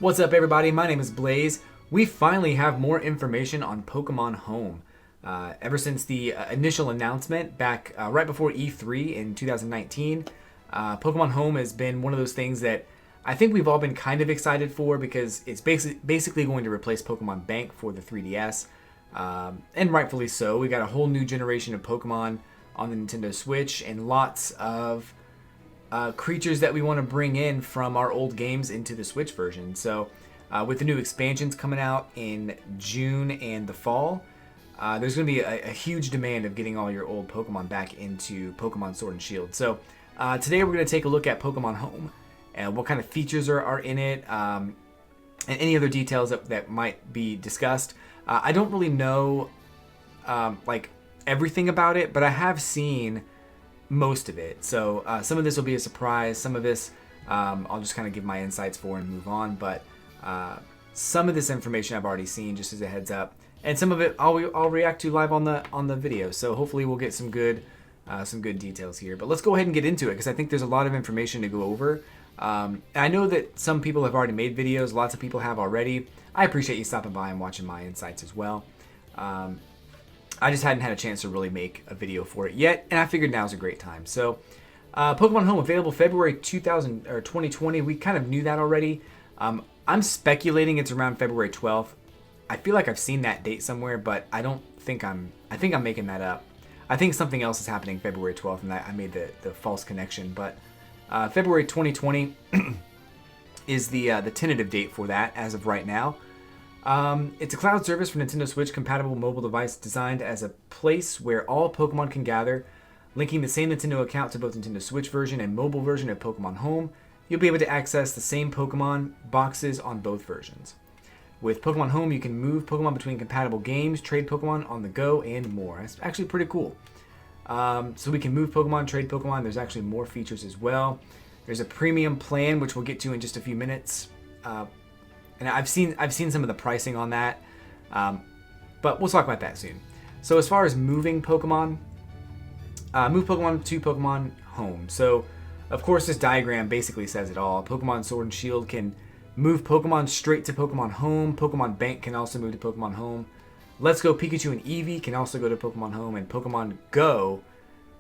What's up, everybody? My name is Blaze. We finally have more information on Pokemon Home. Ever since the initial announcement back right before E3 in 2019, Pokemon Home has been one of those things that I think we've all been kind of excited for because it's basically going to replace Pokemon Bank for the 3DS. And rightfully so. We got a whole new generation of Pokemon on the Nintendo Switch and lots of creatures that we want to bring in from our old games into the Switch version. So, with the new expansions coming out in June and the fall, there's going to be a huge demand of getting all your old Pokemon back into Pokemon Sword and Shield. So, today we're going to take a look at Pokemon Home and what kind of features are in it, and any other details that might be discussed. I don't really know like everything about it, but I have seen most of it. So some of this will be a surprise. Some of this I'll just kind of give my insights for and move on. But some of this information I've already seen, just as a heads up, and some of it I'll react to live on the video. So hopefully we'll get some good details here. But let's go ahead and get into it because I think there's a lot of information to go over. I know that some people have already made videos. Lots of people have already. I appreciate you stopping by and watching my insights as well. I just hadn't had a chance to really make a video for it yet, and I figured now's a great time. So, Pokemon Home available February 2020. We kind of knew that already. I'm speculating it's around February 12th. I feel like I've seen that date somewhere, but I think I'm making that up. I think something else is happening February 12th, and I made the false connection. But February 2020 is the tentative date for that as of right now. It's a cloud service for Nintendo Switch compatible mobile device designed as a place where all Pokemon can gather. Linking the same Nintendo account to both Nintendo Switch version and mobile version of Pokemon Home, you'll be able to access the same Pokemon boxes on both versions. With Pokemon Home, you can move Pokemon between compatible games, trade Pokemon on the go, and more. It's actually pretty cool. So we can move Pokemon, trade Pokemon. There's actually more features as well. There's a premium plan, which we'll get to in just a few minutes. And I've seen some of the pricing on that, but we'll talk about that soon. So as far as moving Pokemon, move Pokemon to Pokemon Home. So of course this diagram basically says it all. Pokemon Sword and Shield can move Pokemon straight to Pokemon Home. Pokemon Bank can also move to Pokemon Home. Let's Go Pikachu and Eevee can also go to Pokemon Home, and Pokemon Go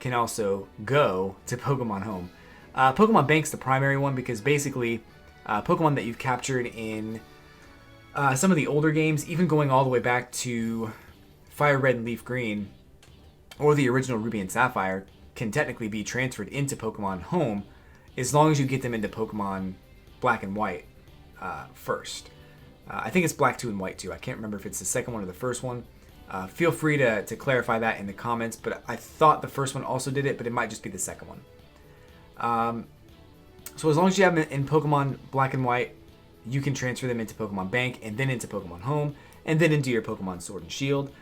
can also go to Pokemon Home. Pokemon Bank's the primary one because basically Pokemon that you've captured in some of the older games, even going all the way back to Fire Red and Leaf Green, or the original Ruby and Sapphire, can technically be transferred into Pokemon Home as long as you get them into Pokemon Black and White first. I think it's Black 2 and White 2. I can't remember if it's the second one or the first one. Feel free to clarify that in the comments, but I thought the first one also did it, but it might just be the second one. So as long as you have them in Pokemon Black and White, you can transfer them into Pokemon Bank and then into Pokemon Home and then into your Pokemon Sword and Shield.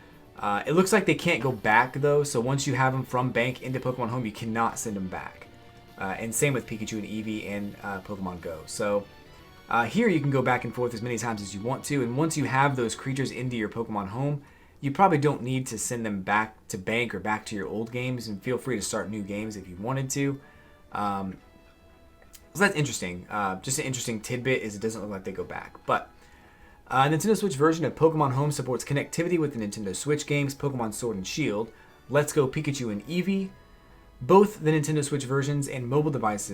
It looks like they can't go back though, so once you have them from Bank into Pokemon Home, you cannot send them back. And same with Pikachu and Eevee and Pokemon Go. So here you can go back and forth as many times as you want to, and once you have those creatures into your Pokemon Home, you probably don't need to send them back to Bank or back to your old games, and feel free to start new games if you wanted to. So that's interesting. Just an interesting tidbit is it doesn't look like they go back. But Nintendo Switch version of Pokemon Home supports connectivity with the Nintendo Switch games Pokemon Sword and Shield, Let's Go Pikachu and Eevee. Both the Nintendo Switch versions and mobile device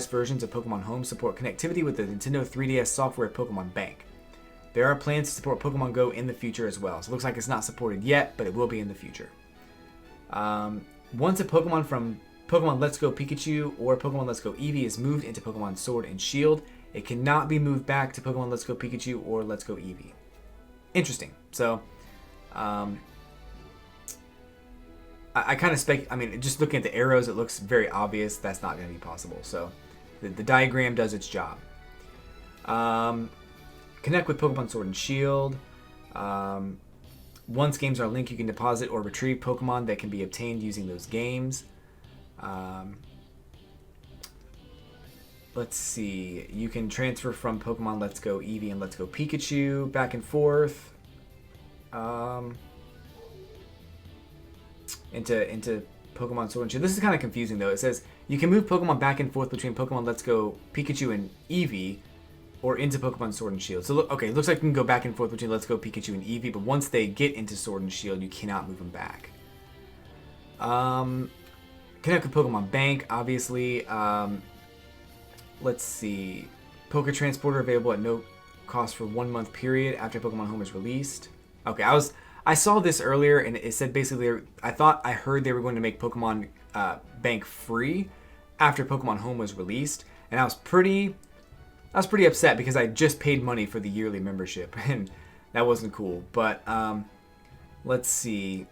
versions of Pokemon Home support connectivity with the Nintendo 3DS software Pokemon Bank. There are plans to support Pokemon Go in the future as well. So it looks like it's not supported yet, but it will be in the future. Once a Pokemon from Pokemon Let's Go Pikachu or Pokemon Let's Go Eevee is moved into Pokemon Sword and Shield, it cannot be moved back to Pokemon Let's Go Pikachu or Let's Go Eevee. Interesting. So, I kind of just looking at the arrows, it looks very obvious that's not going to be possible. So, the diagram does its job. Connect with Pokemon Sword and Shield. Once games are linked, you can deposit or retrieve Pokemon that can be obtained using those games. Let's see. You can transfer from Pokemon Let's Go Eevee and Let's Go Pikachu back and forth into Pokemon Sword and Shield. This is kind of confusing though. It says you can move Pokemon back and forth between Pokemon Let's Go Pikachu and Eevee or into Pokemon Sword and Shield. So, okay, it looks like you can go back and forth between Let's Go Pikachu and Eevee, but once they get into Sword and Shield, you cannot move them back. Connect with Pokemon Bank, obviously. Let's see. Poke Transporter available at no cost for 1 month period after Pokemon Home is released. Okay, I saw this earlier, and it said basically, I heard they were going to make Pokemon Bank free after Pokemon Home was released, and I was pretty upset because I just paid money for the yearly membership, and that wasn't cool. But let's see.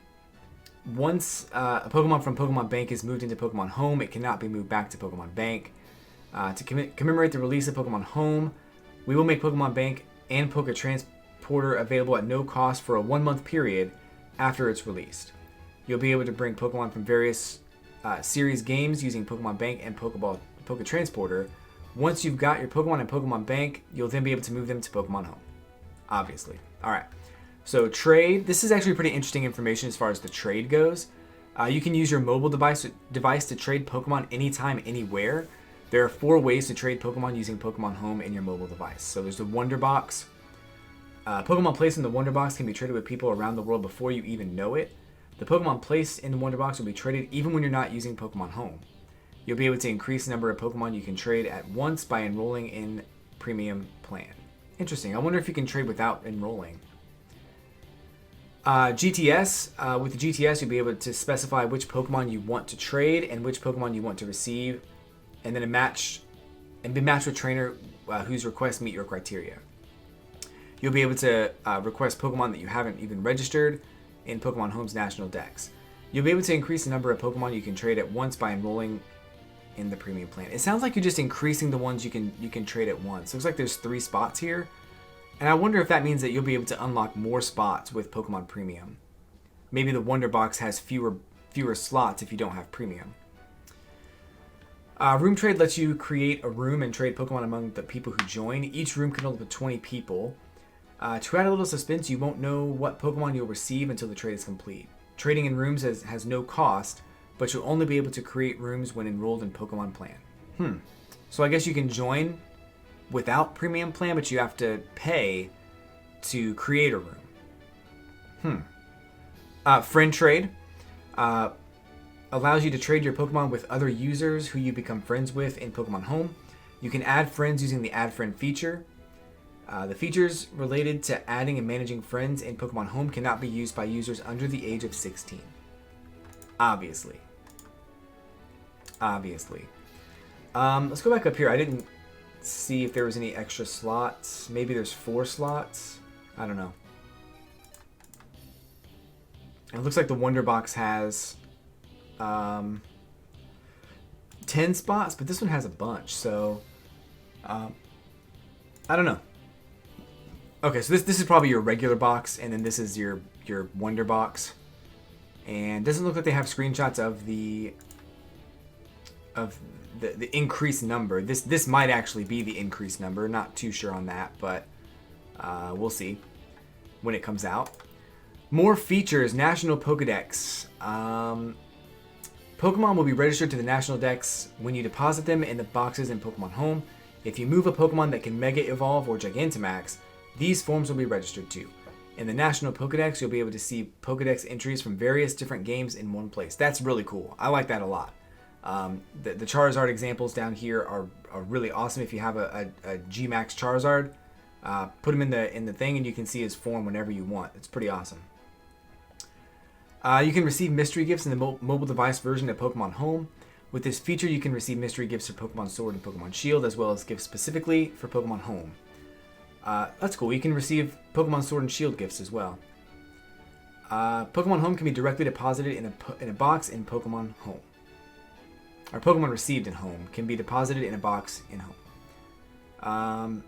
Once a Pokemon from Pokemon Bank is moved into Pokemon Home, it cannot be moved back to Pokemon Bank. To commemorate the release of Pokemon Home, we will make Pokemon Bank and Poke Transporter available at no cost for a 1 month period after it's released. You'll be able to bring Pokemon from various series games using Pokemon Bank and Poke Transporter. Once you've got your Pokemon in Pokemon Bank, you'll then be able to move them to Pokemon Home. Obviously. Alright. So trade. This is actually pretty interesting information as far as the trade goes. You can use your mobile device to trade Pokemon anytime, anywhere. There are 4 ways to trade Pokemon using Pokemon Home in your mobile device. So there's the Wonder Box. Pokemon placed in the Wonder Box can be traded with people around the world before you even know it. The Pokemon placed in the Wonder Box will be traded even when you're not using Pokemon Home. You'll be able to increase the number of Pokemon you can trade at once by enrolling in Premium Plan. Interesting. I wonder if you can trade without enrolling. GTS. With the GTS, you'll be able to specify which Pokemon you want to trade and which Pokemon you want to receive, and then be matched with a trainer whose requests meet your criteria. You'll be able to request Pokemon that you haven't even registered in Pokemon Home's National Dex. You'll be able to increase the number of Pokemon you can trade at once by enrolling in the Premium Plan. It sounds like you're just increasing the ones you can trade at once. Looks like there's 3 spots here. And I wonder if that means that you'll be able to unlock more spots with Pokemon Premium. Maybe the Wonder Box has fewer slots if you don't have Premium. Room Trade lets you create a room and trade Pokemon among the people who join. Each room can hold up to 20 people. To add a little suspense, you won't know what Pokemon you'll receive until the trade is complete. Trading in rooms has no cost, but you'll only be able to create rooms when enrolled in Pokemon Plan. So I guess you can join without Premium Plan, but you have to pay to create a room. Friend Trade allows you to trade your Pokemon with other users who you become friends with in Pokemon Home. You can add friends using the Add Friend feature. The features related to adding and managing friends in Pokemon Home cannot be used by users under the age of 16. Obviously. Let's go back up here. I didn't see if there was any extra slots. Maybe there's 4 slots. I don't know. It looks like the Wonder Box has 10 spots, but this one has a bunch, so I don't know. Okay, so this is probably your regular box, and then this is your Wonder Box. And it doesn't look like they have screenshots of the increased number. This might actually be the increased number. Not too sure on that, but we'll see when it comes out. More features. National Pokedex. Pokemon will be registered to the National Dex when you deposit them in the boxes in Pokemon Home. If you move a Pokemon that can Mega Evolve or Gigantamax, these forms will be registered too. In the National Pokedex, you'll be able to see Pokedex entries from various different games in one place. That's really cool. I like that a lot. The Charizard examples down here are really awesome. If you have a G-Max Charizard, put him in the thing and you can see his form whenever you want. It's pretty awesome. You can receive mystery gifts in the mobile device version of Pokemon Home. With this feature, you can receive mystery gifts for Pokemon Sword and Pokemon Shield, as well as gifts specifically for Pokemon Home. That's cool. You can receive Pokemon Sword and Shield gifts as well. Pokemon Home can be directly deposited in a box in Pokemon Home. Or Pokemon received in Home can be deposited in a box in Home.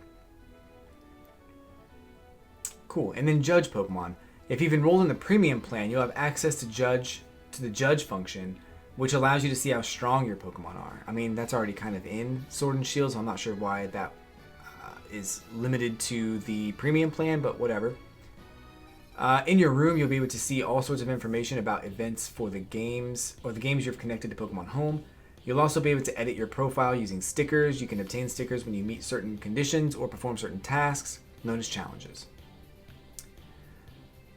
Cool. And then Judge Pokemon. If you've enrolled in the Premium Plan, you'll have access to the Judge function, which allows you to see how strong your Pokemon are. I mean, that's already kind of in Sword and Shield, so I'm not sure why that is limited to the Premium Plan, but whatever. In your room, you'll be able to see all sorts of information about events for the games, or the games you've connected to Pokemon Home. You'll also be able to edit your profile using stickers. You can obtain stickers when you meet certain conditions or perform certain tasks, known as challenges.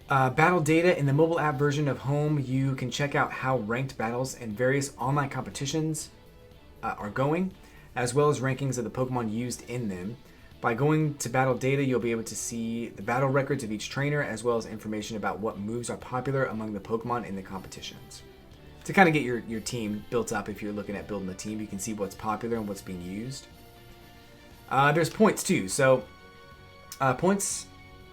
Battle data. In the mobile app version of Home, you can check out how ranked battles and various online competitions are going, as well as rankings of the Pokemon used in them. By going to battle data, you'll be able to see the battle records of each trainer, as well as information about what moves are popular among the Pokemon in the competitions. To kind of get your team built up, if you're looking at building a team, you can see what's popular and what's being used. There's points too. So points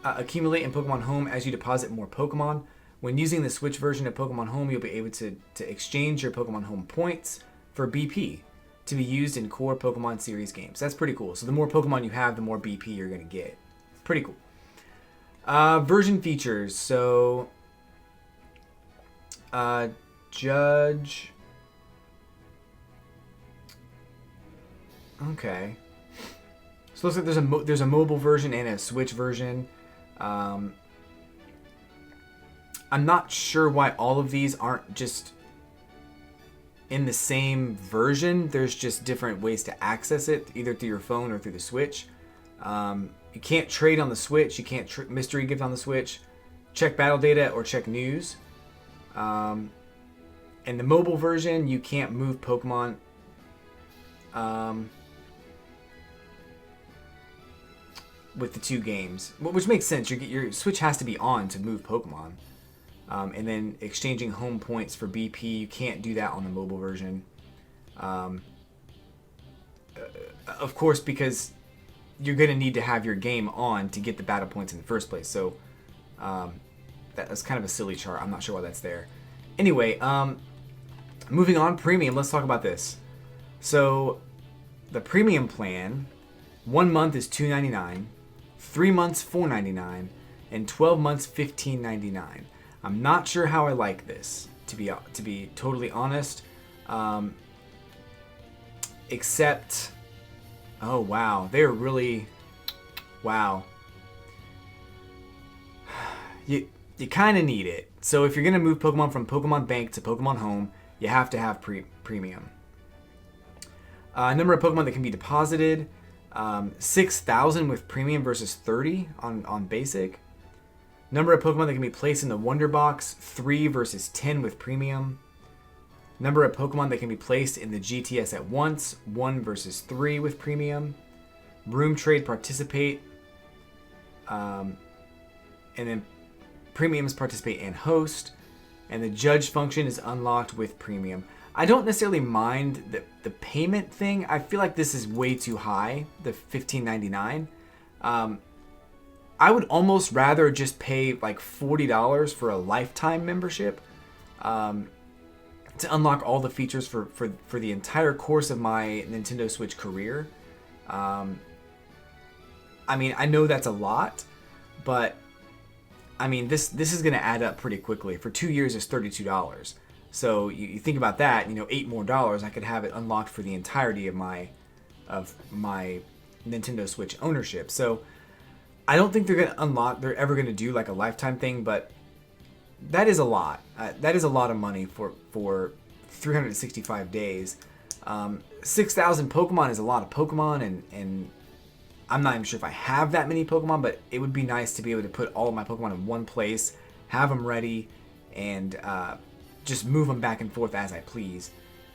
accumulate in Pokemon Home as you deposit more Pokemon. When using the Switch version of Pokemon Home, you'll be able to exchange your Pokemon Home points for BP to be used in core Pokemon series games. That's pretty cool. So the more Pokemon you have, the more BP you're going to get. Pretty cool. Version features. So Judge. Okay. So it looks like there's a mobile version and a Switch version. I'm not sure why all of these aren't just in the same version. There's just different ways to access it, either through your phone or through the Switch. You can't trade on the Switch. You can't mystery gift on the Switch. Check battle data or check news. In the mobile version, you can't move Pokemon. With the two games, which makes sense. Your Switch has to be on to move Pokemon. And then exchanging home points for BP, you can't do that on the mobile version. Of course, because you're going to need to have your game on to get the battle points in the first place. So that's kind of a silly chart. I'm not sure why that's there. Anyway, moving on, premium. Let's talk about this. So the premium plan, 1 month is $2.99, 3 months $4.99, and 12 months $15.99. I'm not sure how I like this, to be totally honest. Except, oh wow, they're really, wow. You kind of need it. So if you're gonna move Pokemon from Pokemon Bank to Pokemon Home, you have to have premium. Number of Pokemon that can be deposited, 6,000 with premium versus 30 on basic. Number of Pokemon that can be placed in the Wonder Box, 3 versus 10 with premium. Number of Pokemon that can be placed in the GTS at once, 1 versus 3 with premium. Room Trade Participate. And then premiums Participate and Host. And the Judge function is unlocked with premium. I don't necessarily mind the payment thing. I feel like this is way too high, the $15.99. I would almost rather just pay like $40 for a lifetime membership to unlock all the features for the entire course of my Nintendo Switch career. I mean, I know that's a lot, but I mean, this is going to add up pretty quickly. For 2 years, it's $32. So you think about that, $8 more, I could have it unlocked for the entirety of my Nintendo Switch ownership. So I don't think they're ever going to do like a lifetime thing, but that is a lot. That is a lot of money for 365 days. 6,000 Pokemon is a lot of Pokemon, and I'm not even sure if I have that many Pokemon, but it would be nice to be able to put all of my Pokemon in one place, have them ready, and just move them back and forth as I please.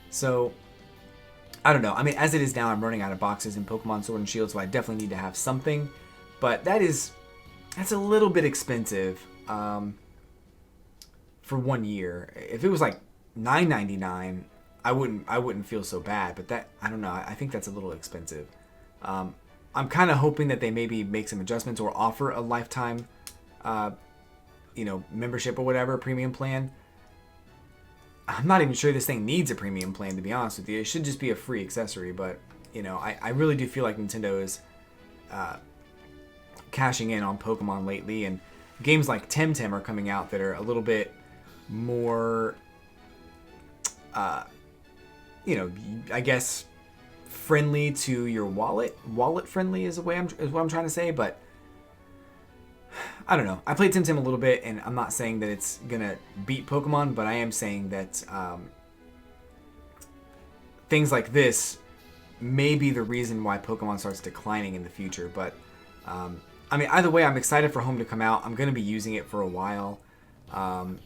So I don't know. I mean, as it is now, I'm running out of boxes in Pokemon Sword and Shield, so I definitely need to have something. But that's a little bit expensive for 1 year. If it was like $9.99, I wouldn't feel so bad. But that, I don't know. I think that's a little expensive. I'm kind of hoping that they maybe make some adjustments or offer a lifetime, membership or whatever, premium plan. I'm not even sure this thing needs a premium plan, to be honest with you. It should just be a free accessory. But I really do feel like Nintendo is cashing in on Pokemon lately, and games like Temtem are coming out that are a little bit more, I guess, friendly to your wallet. Wallet friendly is what I'm trying to say, but I don't know. I played Temtem a little bit, and I'm not saying that it's gonna beat Pokemon, but I am saying that things like this may be the reason why Pokemon starts declining in the future. But I mean, either way, I'm excited for Home to come out. I'm going to be using it for a while. And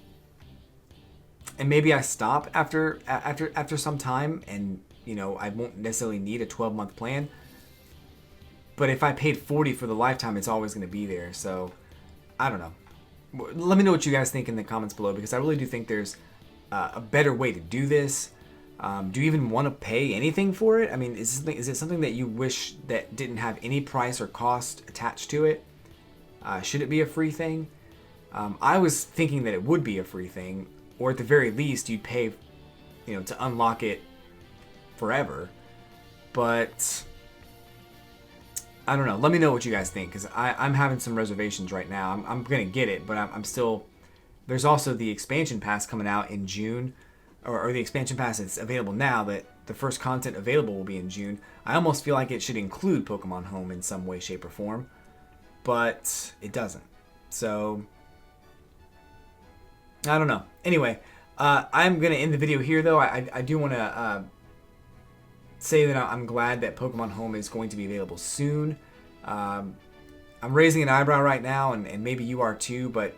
maybe I stop after some time, and you know, I won't necessarily need a 12-month plan. But if I paid $40 for the lifetime, it's always going to be there. So I don't know. Let me know what you guys think in the comments below, because I really do think there's a better way to do this. Do you even want to pay anything for it? I mean, is it something that you wish that didn't have any price or cost attached to it? Should it be a free thing? I was thinking that it would be a free thing, or at the very least, you'd pay, you know, to unlock it forever. But I don't know. Let me know what you guys think, because I'm having some reservations right now. I'm going to get it, but I'm still... There's also the expansion pass coming out in June, or the expansion pass that's available now, that the first content available will be in June. I almost feel like it should include Pokemon Home in some way, shape, or form, but it doesn't. So, I don't know. Anyway, I'm going to end the video here, though. I do want to say that I'm glad that Pokemon Home is going to be available soon. I'm raising an eyebrow right now, and maybe you are too, but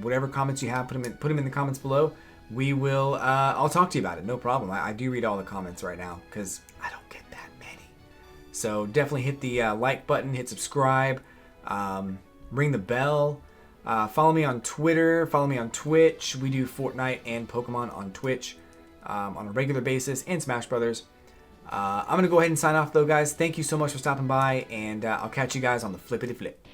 whatever comments you have, put them in the comments below. We will, I'll talk to you about it, no problem. I do read all the comments right now, because I don't get that many. So definitely hit the like button, hit subscribe, ring the bell, follow me on Twitter, follow me on Twitch. We do Fortnite and Pokemon on Twitch on a regular basis, and Smash Brothers. I'm going to go ahead and sign off, though, guys. Thank you so much for stopping by, and I'll catch you guys on the flippity flip.